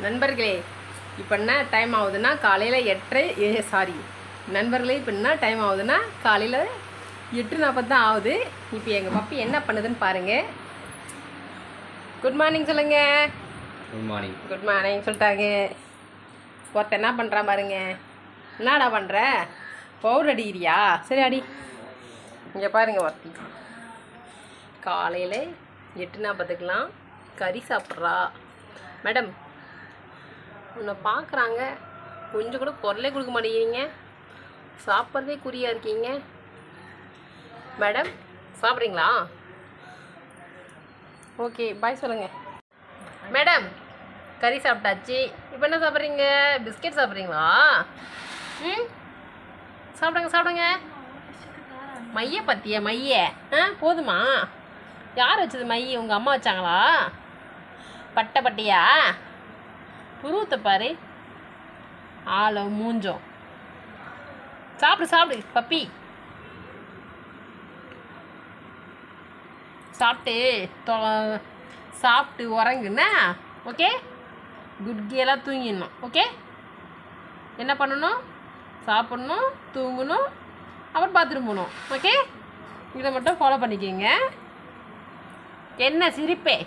நண்பர்களே, இப்போ என்ன டைம் ஆகுதுன்னா காலையில் 8:30 நண்பர்களே, இப்போ என்ன டைம் ஆகுதுன்னா காலையில் 8:40 தான் ஆகுது. இப்போ எங்கள் பப்பி என்ன பண்ணுதுன்னு பாருங்கள். குட் மார்னிங் சொல்லுங்க. Good morning. குட் மார்னிங் சொல்லிட்டாங்க. ஒருத்தர் என்ன பண்ணுறான் பாருங்க. என்னடா பண்ணுற? பவுடர் அடிக்கிறியா? சரி அடி. இங்கே பாருங்க, ஒருத்தி காலையில் 8:40க்கெலாம் கறி சாப்பிட்றா. மேடம், உன்னை பார்க்குறாங்க, கொஞ்சம் கூட குரலே கொடுக்க மாட்டேங்கிறீங்க, சாப்பிட்றதே குறியாக இருக்கீங்க. மேடம் சாப்பிட்றீங்களா? ஓகே, பாய் சொல்லுங்கள். மேடம் கறி சாப்பிட்டாச்சு, இப்போ என்ன சாப்பிட்றீங்க? பிஸ்கெட் சாப்பிட்றீங்களா? ம், சாப்பிடுங்க சாப்பிடுங்க. மைய பத்திய மைய போதுமா? யார் வச்சது மை? உங்கள் அம்மா வச்சாங்களா? பட்டை பட்டியா? புருவத்தை பாரு, ஆளோ மூஞ்சோம். சாப்பிடு சாப்பிடு பப்பி. சாப்பிட்டு உறங்குன்னா ஓகே. குட் கேலாக தூங்கிடணும். ஓகே, என்ன பண்ணணும்? சாப்பிட்ணும், தூங்கணும், அப்புறம் பாத்ரூம் போகணும். ஓகே, இதை மட்டும் ஃபாலோ பண்ணிக்கோங்க. என்ன சிரிப்பே?